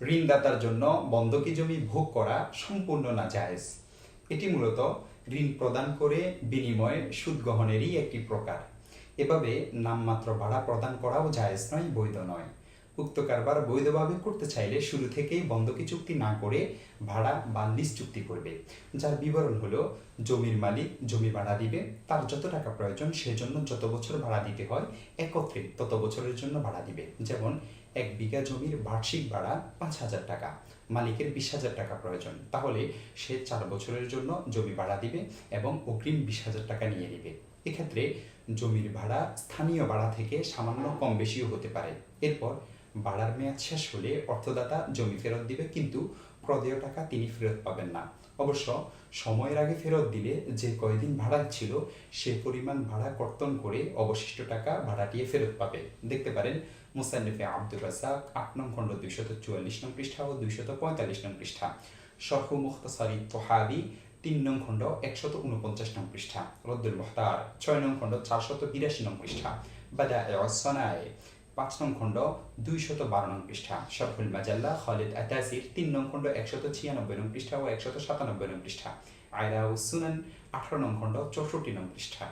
ঋণদাতার জন্য বন্ধকি জমি ভোগ করা সম্পূর্ণ নাজায়েজ। এটি মূলত ঋণ প্রদান করে বিনিময়ে সুদ গ্রহণেরই একটি প্রকার। এভাবে নামমাত্র ভাড়া প্রদান করাও জায়েজ নয়, বৈধ নয়। উক্ত কারবার বৈধভাবে করতে চাইলে শুরু থেকেই বন্ধকি চুক্তি না করে ভাড়া বা লিজ চুক্তি করবে, যার বিবরণ হলো জমির মালিক জমি ভাড়া দিবে, তার যত টাকা প্রয়োজন সেজন্য যত বছর ভাড়া দিতে হয় একত্রে তত বছরের জন্য ভাড়া দিবে। যেমন 1 বিঘা জমির বার্ষিক ভাড়া 5,000 টাকা, মালিকের 20,000 টাকা প্রয়োজন, তাহলে সে 4 বছরের জন্য জমি ভাড়া দিবে এবং অগ্রিম 20,000 টাকা নিয়ে নেবে। এক্ষেত্রে জমির ভাড়া স্থানীয় ভাড়া থেকে সামান্য কম বেশিও হতে পারে। এরপর ভাড়ার মেয়াদ শেষ হলে অর্থদাতা জমি ফেরত দিবে, কিন্তু প্রদেয় টাকা তিনি ফেরত পাবেন না। অবশ্য সময়ের আগে ফেরত দিলে যে কয়দিন ভাড়া ছিল সে পরিমাণ ভাড়া কর্তন করে অবশিষ্ট টাকা ভাড়াটিয়ে ফেরত পাবে। দেখতে পারেন মুসান্নিফে আব্দুর রাজ্জাক 8 নং খণ্ড 244 নং পৃষ্ঠা ও 245 নং পৃষ্ঠা, শরহু মুখতাসারি তোহাবি 3 নং খণ্ড 149 নং পৃষ্ঠা, রদ্দুল মুখতার 6 নং খণ্ড 482 নং পৃষ্ঠা, বাদাইউস সানায়ে 5 নং খণ্ড 212 নং পৃষ্ঠা, শরহুল মাজাল্লা খালিদ আতাসির 3 নং খণ্ড 196 নং পৃষ্ঠা ও 197 নং পৃষ্ঠা, আয়রাউস সুনান 18 নং খণ্ড 64 নং পৃষ্ঠা।